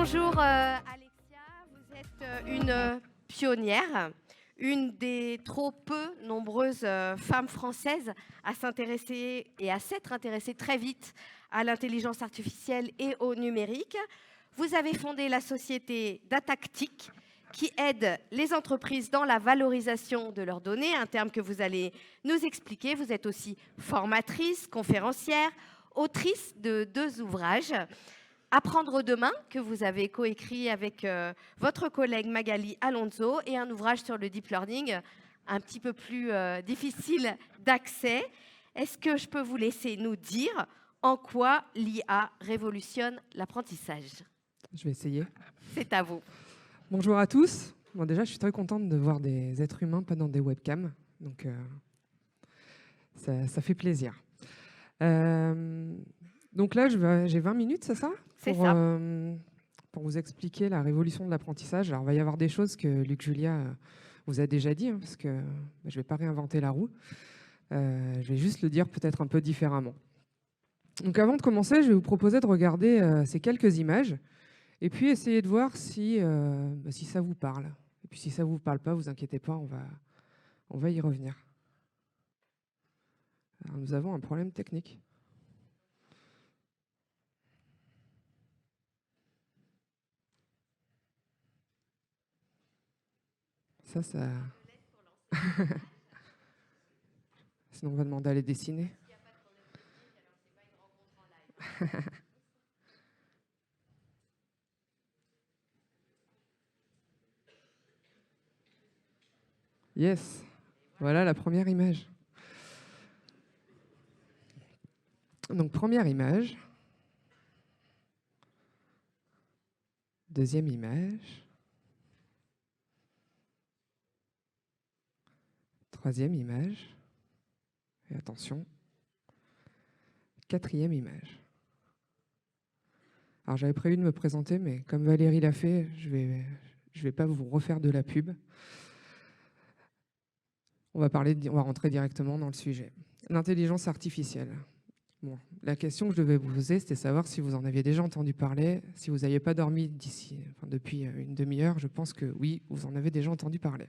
Bonjour Alexia, vous êtes une pionnière, une des trop peu nombreuses femmes françaises à s'intéresser et à s'être intéressée très vite à l'intelligence artificielle et au numérique. Vous avez fondé la société Datactic qui aide les entreprises dans la valorisation de leurs données, un terme que vous allez nous expliquer. Vous êtes aussi formatrice, conférencière, autrice de 2 ouvrages. Apprendre demain, que vous avez coécrit avec votre collègue Magali Alonso, et un ouvrage sur le deep learning, un petit peu plus difficile d'accès. Est-ce que je peux vous laisser nous dire en quoi l'IA révolutionne l'apprentissage? Je vais essayer. C'est à vous. Bonjour à tous. Bon, déjà, je suis très contente de voir des êtres humains, pas dans des webcams. Donc, ça fait plaisir. Donc là, j'ai 20 minutes, c'est ça? C'est ça. Pour vous expliquer la révolution de l'apprentissage. Alors, il va y avoir des choses que Luc Julia vous a déjà dit, parce que je ne vais pas réinventer la roue. Je vais juste le dire peut-être un peu différemment. Donc, avant de commencer, je vais vous proposer de regarder ces quelques images et puis essayer de voir si ça vous parle. Et puis, si ça ne vous parle pas, vous inquiétez pas, on va y revenir. Alors, nous avons un problème technique. Ça... Sinon, on va demander à les dessiner. Yes, voilà la première image. Donc, première image. Deuxième image. Troisième image. Et attention, quatrième image. Alors, j'avais prévu de me présenter, mais comme Valérie l'a fait, je vais pas vous refaire de la pub. On va rentrer directement dans le sujet. L'intelligence artificielle. Bon, la question que je devais vous poser, c'était savoir si vous en aviez déjà entendu parler. Si vous n'aviez pas dormi depuis une demi-heure, je pense que oui, vous en avez déjà entendu parler.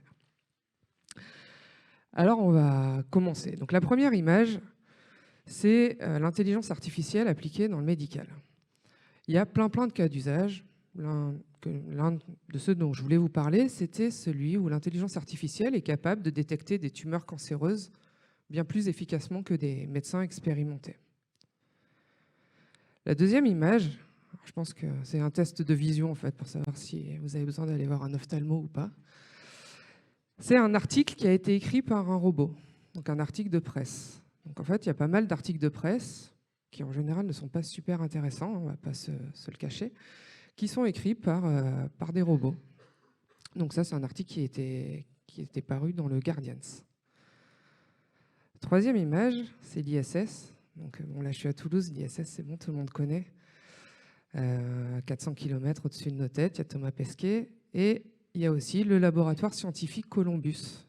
Alors, on va commencer. Donc, la première image, c'est l'intelligence artificielle appliquée dans le médical. Il y a plein de cas d'usage. L'un de ceux dont je voulais vous parler, c'était celui où l'intelligence artificielle est capable de détecter des tumeurs cancéreuses bien plus efficacement que des médecins expérimentés. La deuxième image, je pense que c'est un test de vision en fait, pour savoir si vous avez besoin d'aller voir un ophtalmo ou pas. C'est un article qui a été écrit par un robot, donc un article de presse. Donc en fait, il y a pas mal d'articles de presse qui en général ne sont pas super intéressants, on ne va pas se le cacher, qui sont écrits par des robots. Donc ça, c'est un article qui était paru dans le Guardian. Troisième image, c'est l'ISS. Donc bon, là, je suis à Toulouse, l'ISS, c'est bon, tout le monde connaît. À 400 km au-dessus de nos têtes, il y a Thomas Pesquet. Et il y a aussi le laboratoire scientifique Columbus,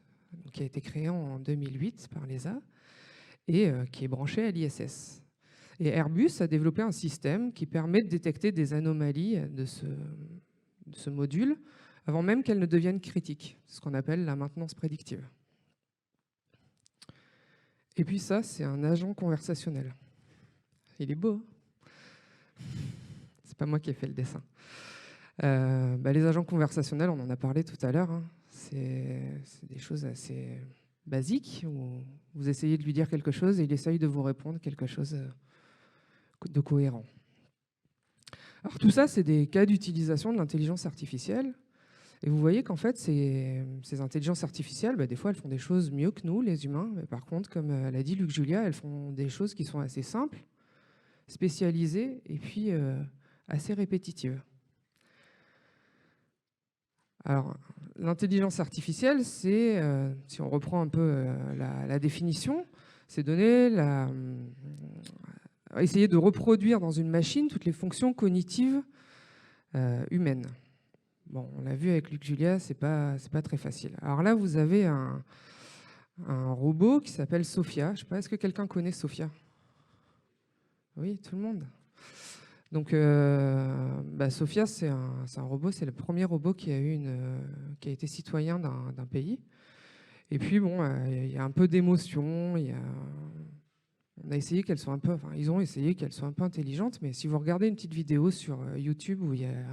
qui a été créé en 2008 par l'ESA et qui est branché à l'ISS. Et Airbus a développé un système qui permet de détecter des anomalies de ce module avant même qu'elles ne deviennent critiques, ce qu'on appelle la maintenance prédictive. Et puis ça, c'est un agent conversationnel. Il est beau, hein? C'est pas moi qui ai fait le dessin. Les agents conversationnels, on en a parlé tout à l'heure, hein. C'est des choses assez basiques où vous essayez de lui dire quelque chose et il essaye de vous répondre quelque chose de cohérent. Alors tout ça, c'est des cas d'utilisation de l'intelligence artificielle. Et vous voyez qu'en fait, ces intelligences artificielles, des fois, elles font des choses mieux que nous, les humains. Mais par contre, comme l'a dit Luc Julia, elles font des choses qui sont assez simples, spécialisées et puis assez répétitives. Alors, l'intelligence artificielle, c'est, si on reprend un peu la définition, c'est essayer de reproduire dans une machine toutes les fonctions cognitives humaines. Bon, on l'a vu avec Luc Julia, c'est pas très facile. Alors là, vous avez un robot qui s'appelle Sophia. Je sais pas, est-ce que quelqu'un connaît Sophia? Oui, tout le monde. Donc, Sophia, c'est un robot, c'est le premier robot qui a été citoyen d'un pays. Et puis, bon, il y a un peu d'émotion. On a essayé qu'elle soit un peu, enfin, ils ont essayé qu'elle soit un peu intelligente, mais si vous regardez une petite vidéo sur YouTube où il y a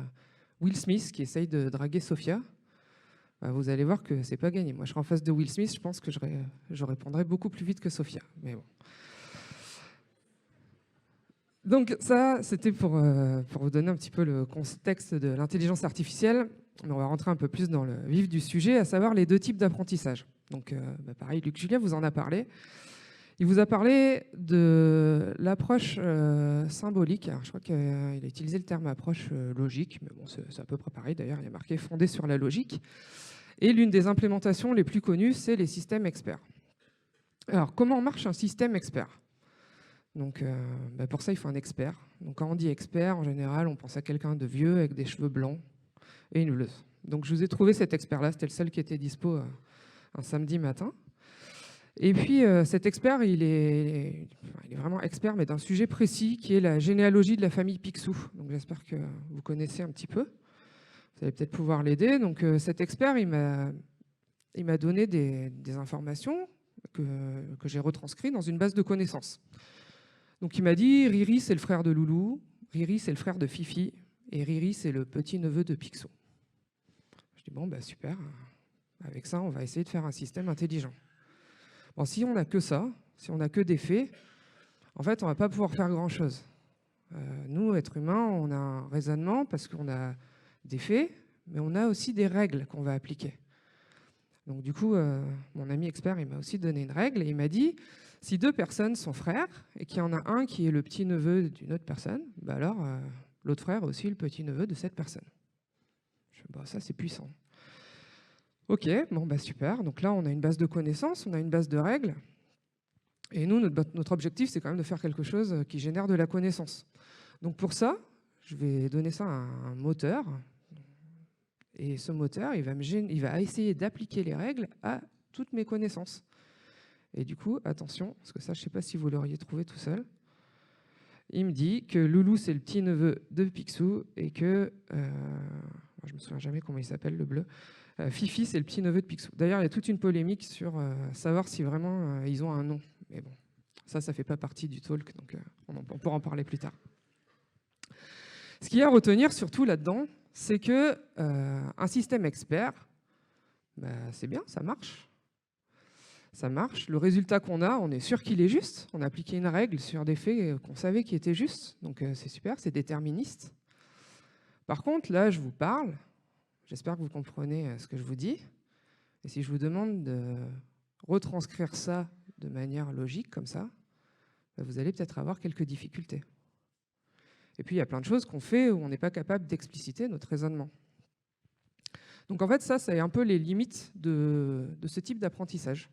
Will Smith qui essaye de draguer Sophia, vous allez voir que c'est pas gagné. Moi, je serais en face de Will Smith, je pense que je répondrais beaucoup plus vite que Sophia. Mais bon. Donc ça, c'était pour vous donner un petit peu le contexte de l'intelligence artificielle. Mais on va rentrer un peu plus dans le vif du sujet, à savoir les deux types d'apprentissage. Donc pareil, Luc Julien vous en a parlé. Il vous a parlé de l'approche symbolique. Alors, je crois qu'il a utilisé le terme approche logique, mais bon, c'est à peu près pareil. D'ailleurs, il y a marqué fondé sur la logique. Et l'une des implémentations les plus connues, c'est les systèmes experts. Alors, comment marche un système expert ? Donc, pour ça, il faut un expert. Donc, quand on dit expert, en général, on pense à quelqu'un de vieux avec des cheveux blancs et une bleuse. Donc, je vous ai trouvé cet expert-là. C'était le seul qui était dispo un samedi matin. Et puis, cet expert, il est vraiment expert, mais d'un sujet précis, qui est la généalogie de la famille Picsou. Donc, j'espère que vous connaissez un petit peu. Vous allez peut-être pouvoir l'aider. Donc, cet expert, il m'a donné des informations que j'ai retranscrites dans une base de connaissances. Donc, il m'a dit, Riri, c'est le frère de Loulou, Riri, c'est le frère de Fifi, et Riri, c'est le petit-neveu de Picsou. Je dis, bon, super. Avec ça, on va essayer de faire un système intelligent. Bon, si on n'a que ça, si on n'a que des faits, en fait, on ne va pas pouvoir faire grand-chose. Nous, êtres humains, on a un raisonnement parce qu'on a des faits, mais on a aussi des règles qu'on va appliquer. Donc du coup, mon ami expert, il m'a aussi donné une règle et il m'a dit, si deux personnes sont frères et qu'il y en a un qui est le petit-neveu d'une autre personne, alors l'autre frère est aussi le petit-neveu de cette personne. Je dis, ça c'est puissant. Ok, super. Donc là, on a une base de connaissances, on a une base de règles. Et nous, notre objectif, c'est quand même de faire quelque chose qui génère de la connaissance. Donc pour ça, je vais donner ça à un moteur. Et ce moteur, il va essayer d'appliquer les règles à toutes mes connaissances. Et du coup, attention, parce que ça, je ne sais pas si vous l'auriez trouvé tout seul. Il me dit que Loulou, c'est le petit-neveu de Picsou et que... je ne me souviens jamais comment il s'appelle, le bleu. Fifi, c'est le petit-neveu de Picsou. D'ailleurs, il y a toute une polémique sur savoir si vraiment ils ont un nom. Mais bon, ça ne fait pas partie du talk, donc on pourra en parler plus tard. Ce qu'il y a à retenir surtout là-dedans, c'est que un système expert, c'est bien, ça marche. Ça marche. Le résultat qu'on a, on est sûr qu'il est juste. On a appliqué une règle sur des faits qu'on savait qui étaient justes. Donc c'est super, c'est déterministe. Par contre, là, je vous parle. J'espère que vous comprenez ce que je vous dis. Et si je vous demande de retranscrire ça de manière logique, comme ça, vous allez peut-être avoir quelques difficultés. Et puis, il y a plein de choses qu'on fait où on n'est pas capable d'expliciter notre raisonnement. Donc, en fait, ça, c'est un peu les limites de ce type d'apprentissage.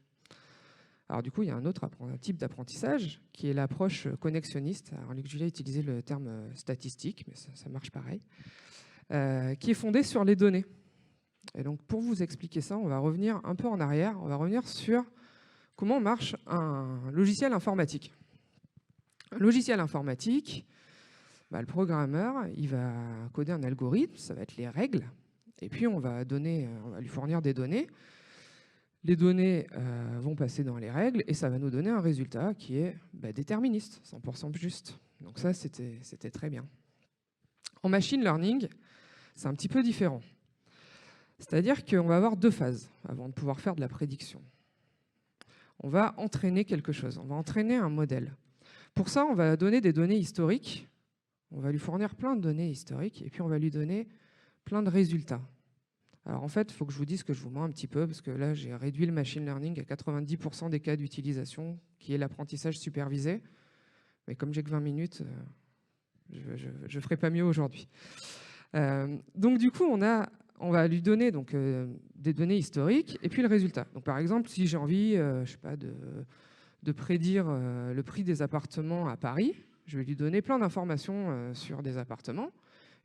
Alors, du coup, il y a un autre type d'apprentissage qui est l'approche connexionniste. Alors, Luc Julia a utilisé le terme statistique, mais ça marche pareil. Qui est fondée sur les données. Et donc, pour vous expliquer ça, on va revenir un peu en arrière. On va revenir sur comment marche un logiciel informatique. Un logiciel informatique, le programmeur, il va coder un algorithme, ça va être les règles, et puis on va lui fournir des données. Les données vont passer dans les règles, et ça va nous donner un résultat qui est déterministe, 100% juste. Donc ça, c'était très bien. En machine learning, c'est un petit peu différent. C'est-à-dire qu'on va avoir deux phases avant de pouvoir faire de la prédiction. On va entraîner quelque chose, on va entraîner un modèle. Pour ça, on va donner des données historiques, on va lui fournir plein de données historiques, et puis on va lui donner plein de résultats. Alors en fait, il faut que je vous dise que je vous mens un petit peu, parce que là, j'ai réduit le machine learning à 90% des cas d'utilisation, qui est l'apprentissage supervisé. Mais comme j'ai que 20 minutes, je ne ferai pas mieux aujourd'hui. Donc du coup, on va lui donner des données historiques et puis le résultat. Donc par exemple, si j'ai envie, je sais pas, de prédire le prix des appartements à Paris, je vais lui donner plein d'informations sur des appartements.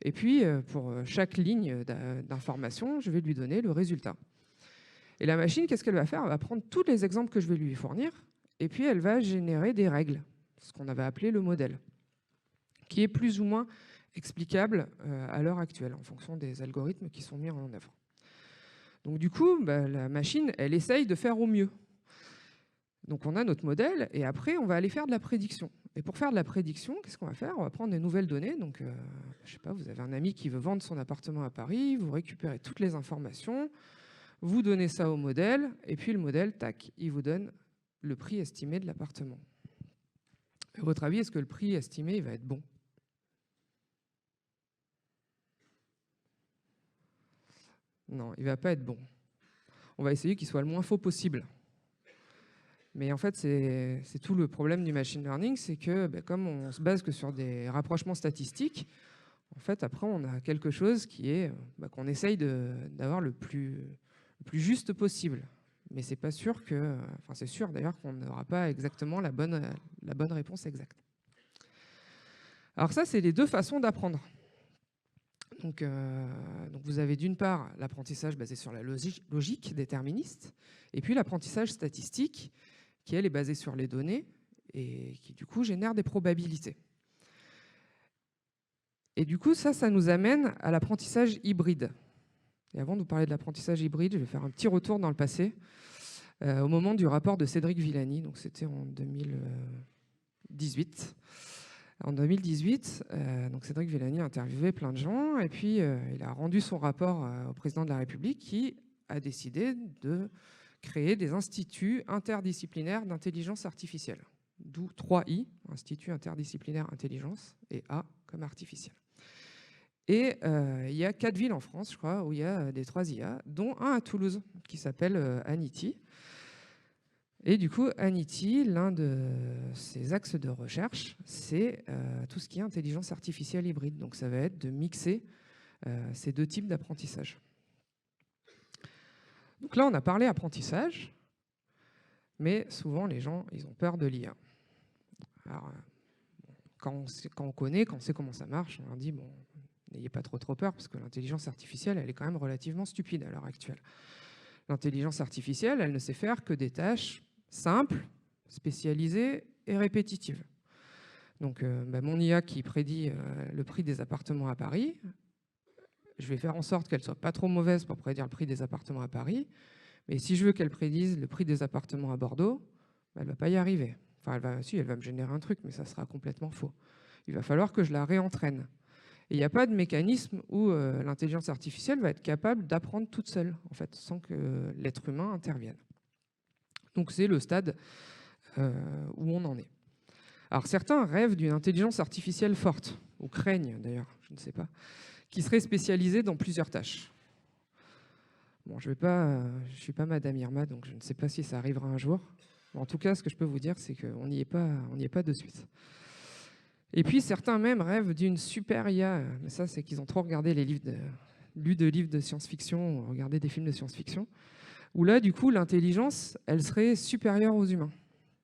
Et puis pour chaque ligne d'information, je vais lui donner le résultat. Et la machine, qu'est-ce qu'elle va faire? Elle va prendre tous les exemples que je vais lui fournir et puis elle va générer des règles, ce qu'on avait appelé le modèle, qui est plus ou moins explicable à l'heure actuelle, en fonction des algorithmes qui sont mis en œuvre. Donc du coup, la machine, elle essaye de faire au mieux. Donc on a notre modèle, et après, on va aller faire de la prédiction. Et pour faire de la prédiction, qu'est-ce qu'on va faire? On va prendre des nouvelles données. Donc, je sais pas, vous avez un ami qui veut vendre son appartement à Paris, vous récupérez toutes les informations, vous donnez ça au modèle, et puis le modèle, tac, il vous donne le prix estimé de l'appartement. À votre avis, est-ce que le prix estimé, il va être bon? Non, il ne va pas être bon. On va essayer qu'il soit le moins faux possible. Mais en fait, c'est tout le problème du machine learning, c'est que comme on se base que sur des rapprochements statistiques, en fait, après, on a quelque chose qui est qu'on essaye d'avoir le plus juste possible. Mais c'est pas sûr que, enfin c'est sûr d'ailleurs qu'on n'aura pas exactement la bonne réponse exacte. Alors ça, c'est les deux façons d'apprendre. Donc vous avez d'une part l'apprentissage basé sur la logique déterministe, et puis l'apprentissage statistique, qui elle est basé sur les données, et qui du coup génère des probabilités. Et du coup, ça nous amène à l'apprentissage hybride. Et avant de vous parler de l'apprentissage hybride, je vais faire un petit retour dans le passé, au moment du rapport de Cédric Villani, donc c'était en 2018. En 2018, donc Cédric Villani a interviewé plein de gens, et puis il a rendu son rapport au président de la République, qui a décidé de créer des instituts interdisciplinaires d'intelligence artificielle, d'où 3I, Institut interdisciplinaire intelligence, et A comme artificiel. Et il y a 4 villes en France, je crois, où il y a des 3 IA, dont un à Toulouse, qui s'appelle Anity. Et du coup, Anity, l'un de ses axes de recherche, c'est tout ce qui est intelligence artificielle hybride. Donc ça va être de mixer ces deux types d'apprentissage. Donc là, on a parlé apprentissage, mais souvent, les gens, ils ont peur de l'IA. Alors, quand on connaît, quand on sait comment ça marche, on leur dit, bon, n'ayez pas trop peur, parce que l'intelligence artificielle, elle est quand même relativement stupide à l'heure actuelle. L'intelligence artificielle, elle ne sait faire que des tâches simples, spécialisées et répétitives. Donc, mon IA qui prédit le prix des appartements à Paris, je vais faire en sorte qu'elle ne soit pas trop mauvaise pour prédire le prix des appartements à Paris, mais si je veux qu'elle prédise le prix des appartements à Bordeaux, elle ne va pas y arriver. Enfin, elle va me générer un truc, mais ça sera complètement faux. Il va falloir que je la réentraîne. Et il n'y a pas de mécanisme où l'intelligence artificielle va être capable d'apprendre toute seule, en fait, sans que l'être humain intervienne. Donc c'est le stade où on en est. Alors certains rêvent d'une intelligence artificielle forte, ou craignent d'ailleurs, je ne sais pas, qui serait spécialisée dans plusieurs tâches. Bon, je suis pas Madame Irma, donc je ne sais pas si ça arrivera un jour. En tout cas, ce que je peux vous dire, c'est qu'on n'y est pas de suite. Et puis certains même rêvent d'une super IA, mais ça c'est qu'ils ont trop regardé lu de livres de science-fiction, ou regardé des films de science-fiction, où là du coup l'intelligence, elle serait supérieure aux humains.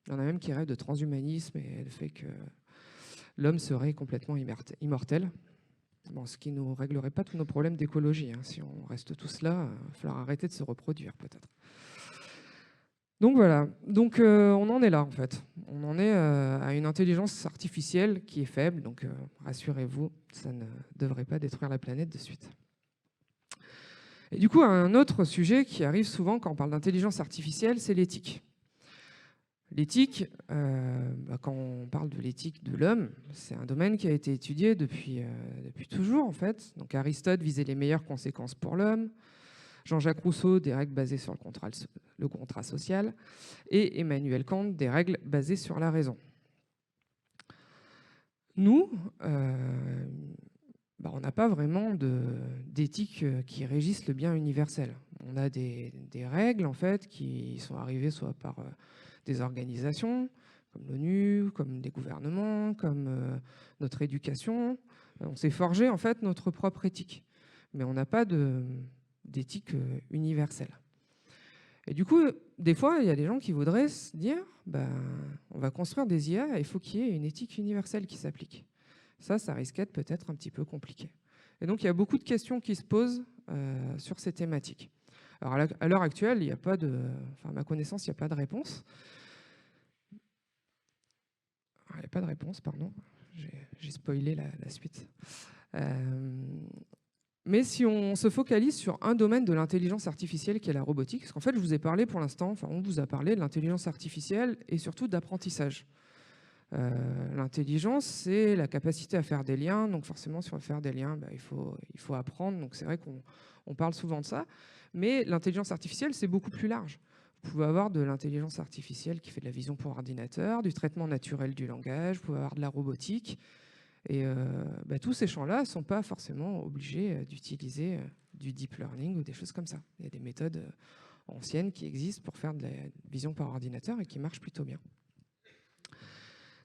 Il y en a même qui rêvent de transhumanisme et le fait que l'homme serait complètement immortel. Bon, ce qui ne nous réglerait pas tous nos problèmes d'écologie. Hein. Si on reste tous là, il va falloir arrêter de se reproduire peut-être. Donc voilà, donc on en est là en fait. On en est à une intelligence artificielle qui est faible, donc rassurez-vous, ça ne devrait pas détruire la planète de suite. Et du coup, un autre sujet qui arrive souvent quand on parle d'intelligence artificielle, c'est l'éthique. L'éthique, quand on parle de l'éthique de l'homme, c'est un domaine qui a été étudié depuis toujours en fait. Donc Aristote visait les meilleures conséquences pour l'homme, Jean-Jacques Rousseau, des règles basées sur le contrat social, et Emmanuel Kant, des règles basées sur la raison. Nous, on n'a pas vraiment d'éthique qui régisse le bien universel. On a des règles en fait qui sont arrivées soit par des organisations comme l'ONU, comme des gouvernements, comme notre éducation. On s'est forgé en fait notre propre éthique, mais on n'a pas d'éthique universelle. Et du coup, des fois, il y a des gens qui voudraient se dire on va construire des IA et il faut qu'il y ait une éthique universelle qui s'applique. Ça risque d'être peut-être un petit peu compliqué. Et donc, il y a beaucoup de questions qui se posent sur ces thématiques. Alors, à l'heure actuelle, il n'y a pas à ma connaissance, il n'y a pas de réponse. Il n'y a pas de réponse, pardon. J'ai spoilé la suite. Mais si on se focalise sur un domaine de l'intelligence artificielle qui est la robotique, parce qu'en fait, je vous ai parlé pour l'instant, enfin, on vous a parlé de l'intelligence artificielle et surtout d'apprentissage. L'intelligence, c'est la capacité à faire des liens. Donc forcément, si on veut faire des liens, il faut apprendre. Donc c'est vrai qu'on parle souvent de ça. Mais l'intelligence artificielle, c'est beaucoup plus large. Vous pouvez avoir de l'intelligence artificielle qui fait de la vision pour ordinateur, du traitement naturel du langage, vous pouvez avoir de la robotique. Et tous ces champs-là ne sont pas forcément obligés d'utiliser du deep learning ou des choses comme ça. Il y a des méthodes anciennes qui existent pour faire de la vision par ordinateur et qui marchent plutôt bien.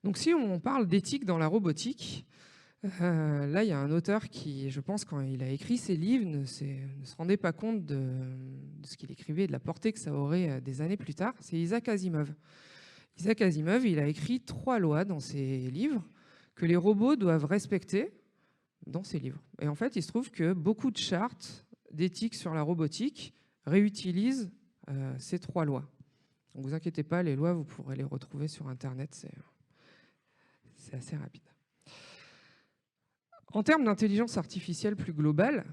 Donc si on parle d'éthique dans la robotique, là il y a un auteur qui, je pense, quand il a écrit ses livres, ne se rendait pas compte de ce qu'il écrivait et de la portée que ça aurait des années plus tard. C'est Isaac Asimov. Isaac Asimov, il a écrit 3 lois dans ses livres que les robots doivent respecter dans ses livres. Et en fait, il se trouve que beaucoup de chartes d'éthique sur la robotique réutilisent ces 3 lois. Donc vous inquiétez pas, les lois, vous pourrez les retrouver sur Internet, c'est assez rapide. En termes d'intelligence artificielle plus globale,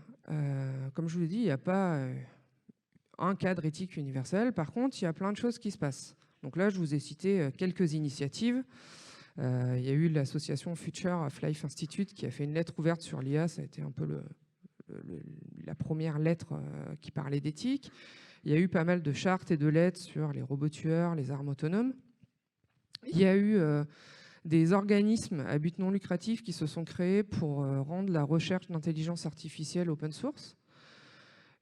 comme je vous l'ai dit, il n'y a pas un cadre éthique universel. Par contre, il y a plein de choses qui se passent. Donc là, je vous ai cité quelques initiatives. Il y a eu l'association Future of Life Institute qui a fait une lettre ouverte sur l'IA. Ça a été un peu la première lettre qui parlait d'éthique. Il y a eu pas mal de chartes et de lettres sur les robots tueurs, les armes autonomes. Il y a eu des organismes à but non lucratif qui se sont créés pour rendre la recherche d'intelligence artificielle open source.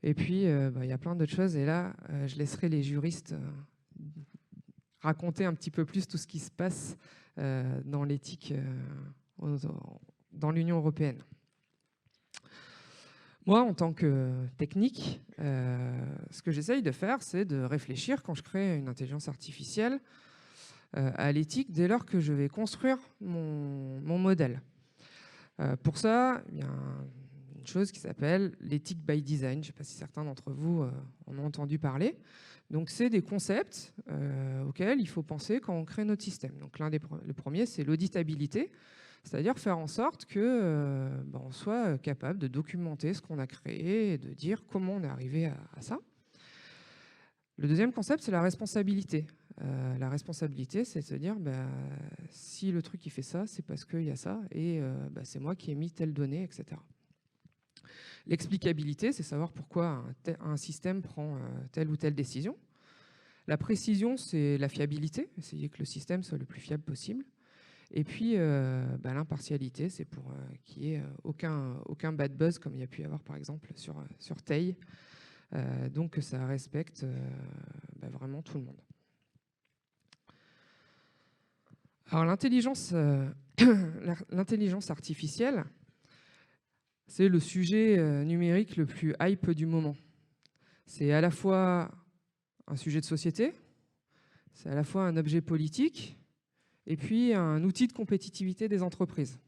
Et puis, il y a plein d'autres choses. Et là, je laisserai les juristes raconter un petit peu plus tout ce qui se passe dans l'éthique dans l'Union européenne. Moi, en tant que technique, ce que j'essaye de faire, c'est de réfléchir quand je crée une intelligence artificielle à l'éthique dès lors que je vais construire mon modèle. Pour ça, il y a une chose qui s'appelle l'éthique by design. Je ne sais pas si certains d'entre vous en ont entendu parler. Donc, c'est des concepts auxquels il faut penser quand on crée notre système. Donc, le premier, c'est l'auditabilité, c'est-à-dire faire en sorte que on soit capable de documenter ce qu'on a créé et de dire comment on est arrivé à ça. Le deuxième concept, c'est la responsabilité. La responsabilité, c'est de se dire, si le truc il fait ça, c'est parce qu'il y a ça, et c'est moi qui ai mis telle donnée, etc. L'explicabilité, c'est savoir pourquoi un système prend telle ou telle décision. La précision, c'est la fiabilité, essayer que le système soit le plus fiable possible. Et puis, l'impartialité, c'est pour qu'il n'y ait aucun bad buzz, comme il y a pu y avoir par exemple sur Tay. Donc que ça respecte vraiment tout le monde. Alors l'intelligence artificielle, c'est le sujet numérique le plus hype du moment. C'est à la fois un sujet de société, c'est à la fois un objet politique, et puis un outil de compétitivité des entreprises.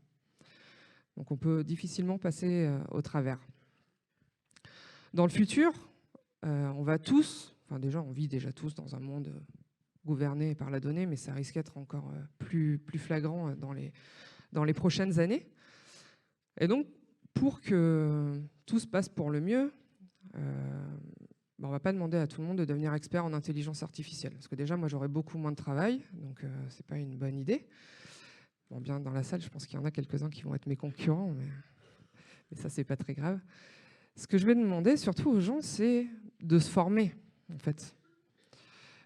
Donc on peut difficilement passer au travers. Dans le futur, on va tous, on vit déjà tous dans un monde gouverné par la donnée, mais ça risque d'être encore plus flagrant dans les prochaines années. Et donc, pour que tout se passe pour le mieux, on ne va pas demander à tout le monde de devenir expert en intelligence artificielle. Parce que déjà, moi, j'aurais beaucoup moins de travail, donc ce n'est pas une bonne idée. Bon, bien, dans la salle, je pense qu'il y en a quelques-uns qui vont être mes concurrents, mais ça, ce n'est pas très grave. Ce que je vais demander, surtout aux gens, c'est de se former, en fait.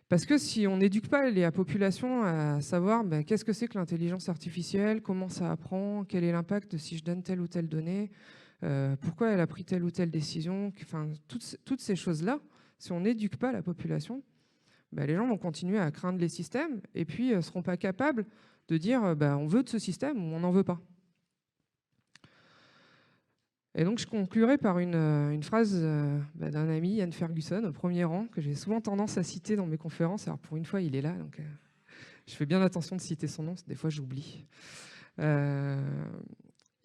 Parce que si on n'éduque pas la population à savoir qu'est-ce que c'est que l'intelligence artificielle, comment ça apprend, quel est l'impact si je donne telle ou telle donnée, pourquoi elle a pris telle ou telle décision, toutes ces choses-là, si on n'éduque pas la population, les gens vont continuer à craindre les systèmes et puis ne seront pas capables de dire on veut de ce système ou on n'en veut pas. Et donc je conclurai par une phrase d'un ami, Ian Ferguson, au premier rang, que j'ai souvent tendance à citer dans mes conférences. Alors pour une fois, il est là, donc je fais bien attention de citer son nom, des fois j'oublie.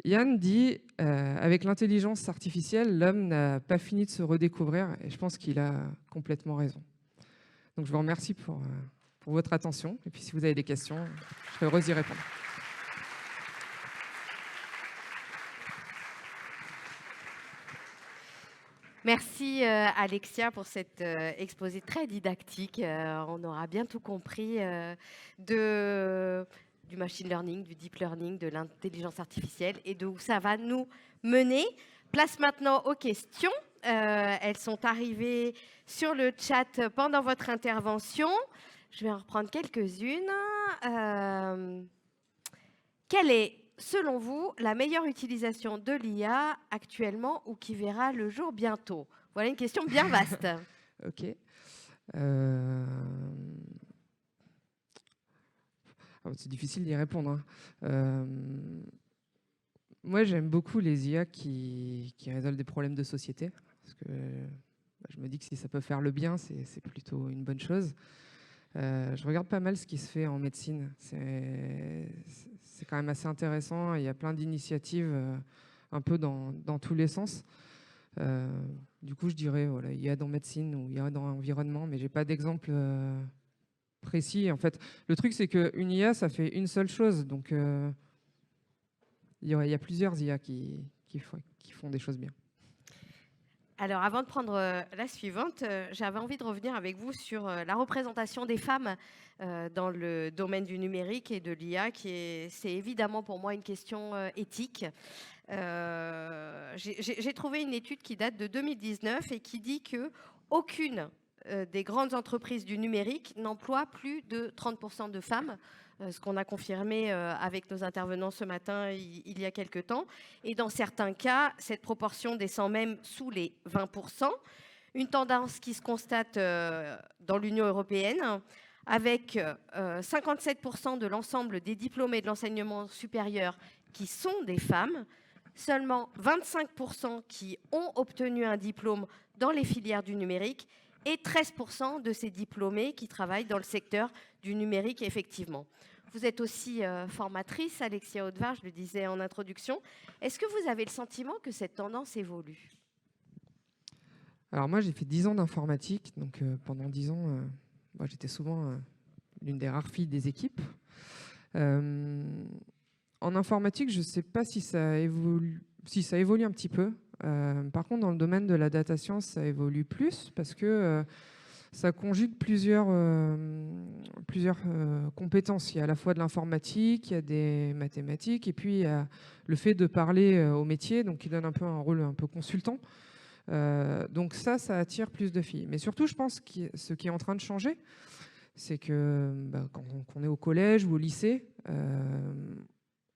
Ian dit « Avec l'intelligence artificielle, l'homme n'a pas fini de se redécouvrir » et je pense qu'il a complètement raison. Donc je vous remercie pour votre attention et puis si vous avez des questions, je serai heureuse d'y répondre. Merci Alexia pour cet exposé très didactique. On aura bien tout compris du machine learning, du deep learning, de l'intelligence artificielle et d'où ça va nous mener. Place maintenant aux questions. Elles sont arrivées sur le chat pendant votre intervention. Je vais en reprendre quelques-unes. Quelle est, selon vous, la meilleure utilisation de l'IA actuellement ou qui verra le jour bientôt? Voilà une question bien vaste. Ok. C'est difficile d'y répondre, hein. Moi, j'aime beaucoup les IA qui résolvent des problèmes de société. Parce que je me dis que si ça peut faire le bien, c'est plutôt une bonne chose. Je regarde pas mal ce qui se fait en médecine. C'est quand même assez intéressant. Il y a plein d'initiatives un peu dans tous les sens. Du coup, je dirais, voilà, il y a dans médecine ou il y a dans l'environnement, mais j'ai pas d'exemple précis. En fait, le truc, c'est qu'une IA, ça fait une seule chose. Donc, il y a plusieurs IA qui font des choses bien. Alors, avant de prendre la suivante, j'avais envie de revenir avec vous sur la représentation des femmes dans le domaine du numérique et de l'IA, c'est évidemment pour moi une question éthique. J'ai trouvé une étude qui date de 2019 et qui dit que aucune des grandes entreprises du numérique n'emploie plus de 30% de femmes, ce qu'on a confirmé avec nos intervenants ce matin il y a quelque temps. Et dans certains cas, cette proportion descend même sous les 20%. Une tendance qui se constate dans l'Union européenne, avec 57% de l'ensemble des diplômés de l'enseignement supérieur qui sont des femmes, seulement 25% qui ont obtenu un diplôme dans les filières du numérique et 13% de ces diplômés qui travaillent dans le secteur du numérique, effectivement. Vous êtes aussi formatrice, Alexia Audevar, je le disais en introduction. Est-ce que vous avez le sentiment que cette tendance évolue? Alors moi, j'ai fait 10 ans d'informatique. Donc pendant 10 ans, moi, j'étais souvent l'une des rares filles des équipes. En informatique, je ne sais pas si ça évolue un petit peu. Par contre, dans le domaine de la data science, ça évolue plus parce que ça conjugue plusieurs compétences. Il y a à la fois de l'informatique, il y a des mathématiques, et puis il y a le fait de parler au métier, donc qui donne un peu un rôle un peu consultant. Donc ça attire plus de filles. Mais surtout, je pense que ce qui est en train de changer, c'est que quand on est au collège ou au lycée,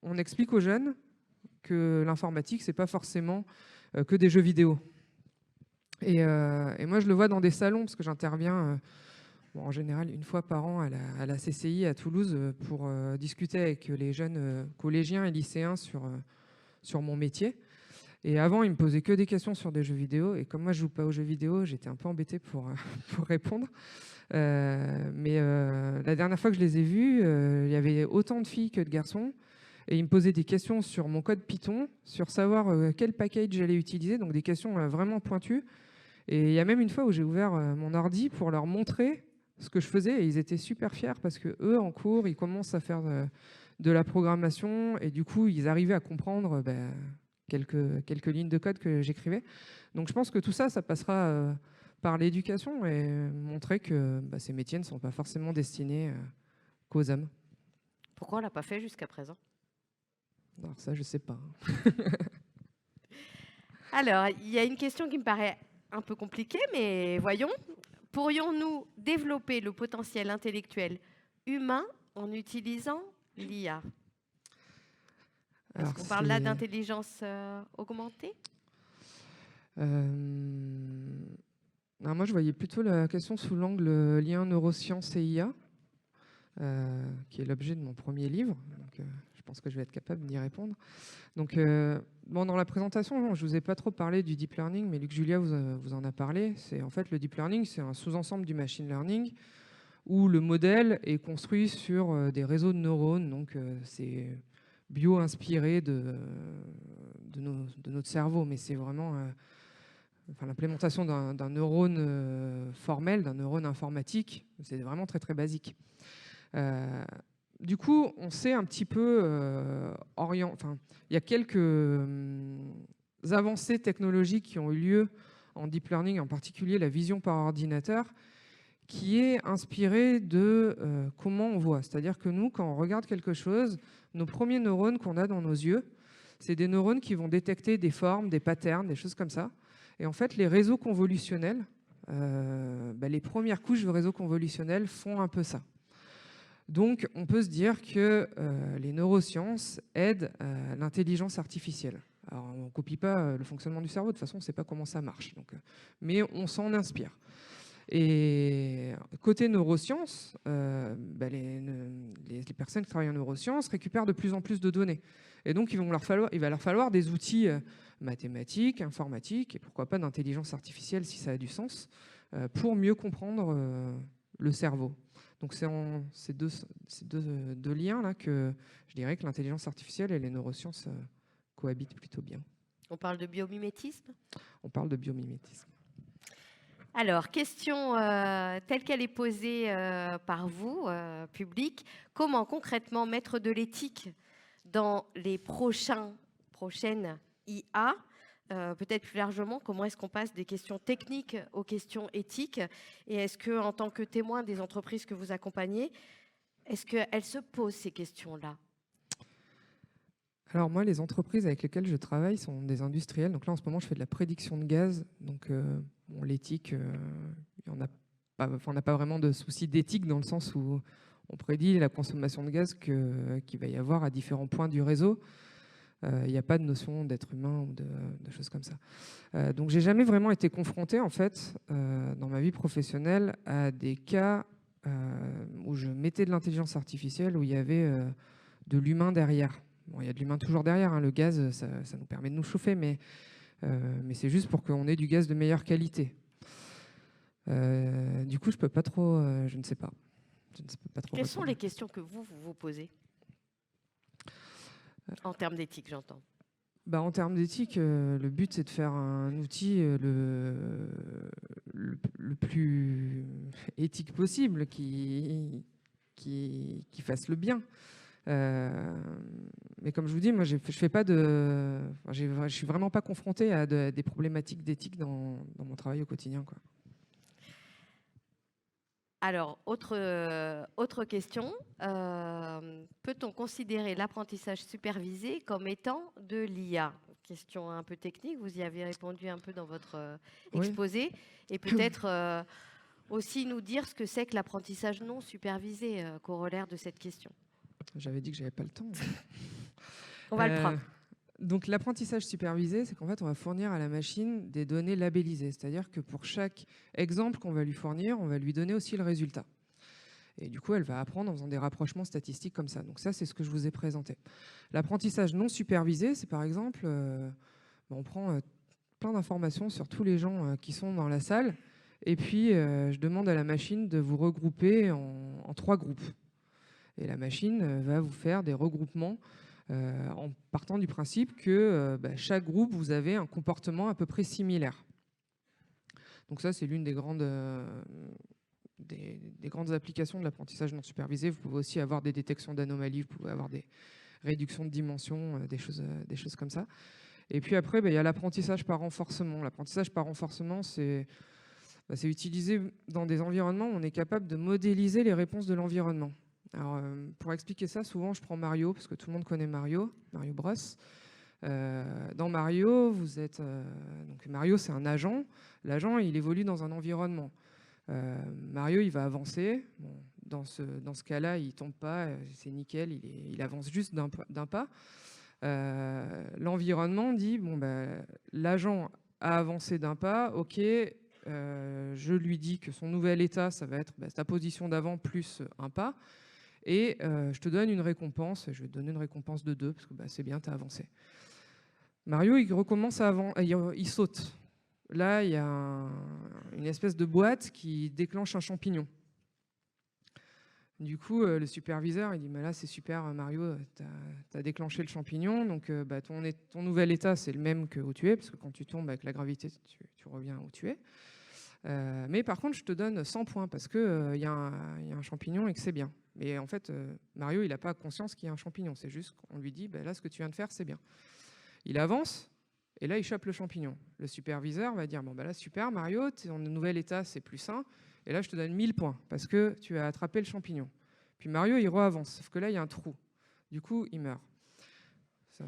on explique aux jeunes que l'informatique, c'est pas forcément que des jeux vidéo. Et moi, je le vois dans des salons, parce que j'interviens en général une fois par an à la CCI à Toulouse pour discuter avec les jeunes collégiens et lycéens sur mon métier. Et avant, ils me posaient que des questions sur des jeux vidéo. Et comme moi, je joue pas aux jeux vidéo, j'étais un peu embêtée pour répondre. Mais la dernière fois que je les ai vus, il y avait autant de filles que de garçons. Et ils me posaient des questions sur mon code Python, sur savoir quel package j'allais utiliser. Donc des questions vraiment pointues. Et il y a même une fois où j'ai ouvert mon ordi pour leur montrer ce que je faisais. Et ils étaient super fiers parce que eux, en cours, ils commencent à faire de la programmation. Et du coup, ils arrivaient à comprendre quelques lignes de code que j'écrivais. Donc je pense que tout ça passera par l'éducation et montrer que ces métiers ne sont pas forcément destinés qu'aux hommes. Pourquoi on ne l'a pas fait jusqu'à présent? Alors ça, je ne sais pas. Alors, il y a une question qui me paraît un peu compliquée, mais voyons. Pourrions-nous développer le potentiel intellectuel humain en utilisant l'IA? Est-ce qu'on parle là d'intelligence augmentée? Alors moi, je voyais plutôt la question sous l'angle lien neurosciences et IA, qui est l'objet de mon premier livre. Donc, je pense que je vais être capable d'y répondre. Donc, dans la présentation, je ne vous ai pas trop parlé du deep learning, mais Luc Julia vous en a parlé. En fait, le deep learning, c'est un sous-ensemble du machine learning où le modèle est construit sur des réseaux de neurones. Donc, c'est bio-inspiré de notre cerveau, mais c'est vraiment l'implémentation d'un neurone formel, d'un neurone informatique. C'est vraiment très, très basique. Du coup, on sait un petit peu il y a quelques avancées technologiques qui ont eu lieu en deep learning, en particulier la vision par ordinateur, qui est inspirée de comment on voit. C'est-à-dire que nous, quand on regarde quelque chose, nos premiers neurones qu'on a dans nos yeux, c'est des neurones qui vont détecter des formes, des patterns, des choses comme ça. Et en fait, les réseaux convolutionnels, les premières couches de réseaux convolutionnels font un peu ça. Donc, on peut se dire que les neurosciences aident l'intelligence artificielle. Alors, on ne copie pas le fonctionnement du cerveau, de toute façon, on ne sait pas comment ça marche. Donc, mais on s'en inspire. Et côté neurosciences, les personnes qui travaillent en neurosciences récupèrent de plus en plus de données. Et donc, il va leur falloir des outils mathématiques, informatiques, et pourquoi pas d'intelligence artificielle si ça a du sens, pour mieux comprendre le cerveau. Donc, c'est ces deux liens-là que je dirais que l'intelligence artificielle et les neurosciences cohabitent plutôt bien. On parle de biomimétisme ? On parle de biomimétisme. Alors, question telle qu'elle est posée par vous, public. Comment concrètement mettre de l'éthique dans les prochaines IA ? Peut-être plus largement, comment est-ce qu'on passe des questions techniques aux questions éthiques ? Et est-ce que, en tant que témoin des entreprises que vous accompagnez, est-ce qu'elles se posent ces questions-là ? Alors moi, les entreprises avec lesquelles je travaille sont des industriels. Donc là, en ce moment, je fais de la prédiction de gaz. Donc l'éthique, on n'a pas vraiment de souci d'éthique dans le sens où on prédit la consommation de gaz qu'il va y avoir à différents points du réseau. Il n'y a pas de notion d'être humain ou de choses comme ça. Donc j'ai jamais vraiment été confronté, en fait, dans ma vie professionnelle, à des cas où je mettais de l'intelligence artificielle, où il y avait de l'humain derrière. Bon, il y a de l'humain toujours derrière, hein. Le gaz, ça nous permet de nous chauffer, mais c'est juste pour qu'on ait du gaz de meilleure qualité. Du coup, je peux pas trop, je ne sais pas. Quelles sont les questions que vous vous posez ? En termes d'éthique, j'entends. En termes d'éthique, le but, c'est de faire un outil le plus éthique possible, qui fasse le bien. Mais comme je vous dis, moi, je suis vraiment pas confronté à des problématiques d'éthique dans mon travail au quotidien, quoi. Alors, autre question. Peut-on considérer l'apprentissage supervisé comme étant de l'IA ? Question un peu technique, vous y avez répondu un peu dans votre exposé. Oui. Et peut-être aussi nous dire ce que c'est que l'apprentissage non supervisé, corollaire de cette question. J'avais dit que j'avais pas le temps. On va le prendre. Donc l'apprentissage supervisé, c'est qu'en fait, on va fournir à la machine des données labellisées. C'est-à-dire que pour chaque exemple qu'on va lui fournir, on va lui donner aussi le résultat. Et du coup, elle va apprendre en faisant des rapprochements statistiques comme ça. Donc ça, c'est ce que je vous ai présenté. L'apprentissage non supervisé, c'est par exemple, on prend plein d'informations sur tous les gens qui sont dans la salle, et puis je demande à la machine de vous regrouper en 3 groupes. Et la machine va vous faire des regroupements en partant du principe que chaque groupe, vous avez un comportement à peu près similaire. Donc ça, c'est l'une des grandes applications de l'apprentissage non supervisé. Vous pouvez aussi avoir des détections d'anomalies, vous pouvez avoir des réductions de dimensions, des choses comme ça. Et puis après, il y a l'apprentissage par renforcement. L'apprentissage par renforcement, c'est utilisé dans des environnements où on est capable de modéliser les réponses de l'environnement. Alors, pour expliquer ça, souvent je prends Mario, parce que tout le monde connaît Mario Bros. Dans Mario, donc Mario, c'est un agent. L'agent, il évolue dans un environnement. Mario, il va avancer. Bon, dans ce cas-là, il tombe pas, c'est nickel, il avance juste d'un pas. L'environnement dit, l'agent a avancé d'un pas, ok, je lui dis que son nouvel état, ça va être sa position d'avant plus un pas. Et je te donne une récompense, je vais te donner une récompense de 2, parce que c'est bien, tu as avancé. Mario, il recommence il saute. Là, il y a une espèce de boîte qui déclenche un champignon. Du coup, le superviseur, il dit, là, c'est super, Mario, tu as déclenché le champignon, donc ton nouvel état, c'est le même que où tu es, parce que quand tu tombes avec la gravité, tu reviens où tu es. Mais par contre, je te donne 100 points, parce qu'il y a un champignon et que c'est bien. Mais en fait, Mario, il n'a pas conscience qu'il y a un champignon. C'est juste qu'on lui dit, là, ce que tu viens de faire, c'est bien. Il avance, Et là, il chope le champignon. Le superviseur va dire, bon, bah là, super, Mario, ton nouvel état, c'est +1. Et là, je te donne 1000 points parce que tu as attrapé le champignon. Puis Mario, il re-avance, sauf que là, il y a un trou. Du coup, il meurt.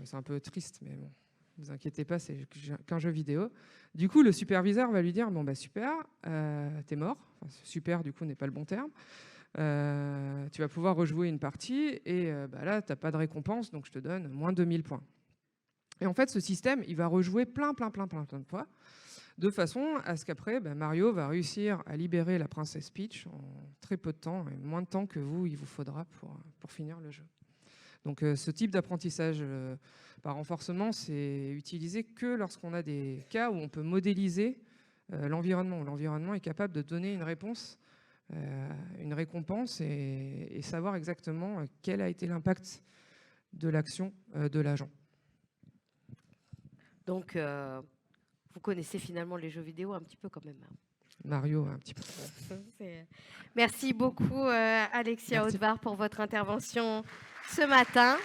C'est un peu triste, mais bon, ne vous inquiétez pas, c'est qu'un jeu vidéo. Du coup, le superviseur va lui dire, bon, bah super, t'es mort. Enfin, super, du coup, n'est pas le bon terme. Tu vas pouvoir rejouer une partie et bah là, tu n'as pas de récompense, donc je te donne moins 2000 points. Et en fait, ce système, il va rejouer plein de fois, de façon à ce qu'après, bah, Mario va réussir à libérer la princesse Peach en très peu de temps, et moins de temps que vous, il vous faudra pour finir le jeu. Donc ce type d'apprentissage par renforcement, c'est utilisé que lorsqu'on a des cas où on peut modéliser l'environnement. L'environnement est capable de donner une réponse, une récompense et savoir exactement quel a été l'impact de l'action de l'agent. Donc, vous connaissez finalement les jeux vidéo un petit peu quand même. Mario, un petit peu. Merci beaucoup, Alexia Merci. Hautvar, pour votre intervention ce matin.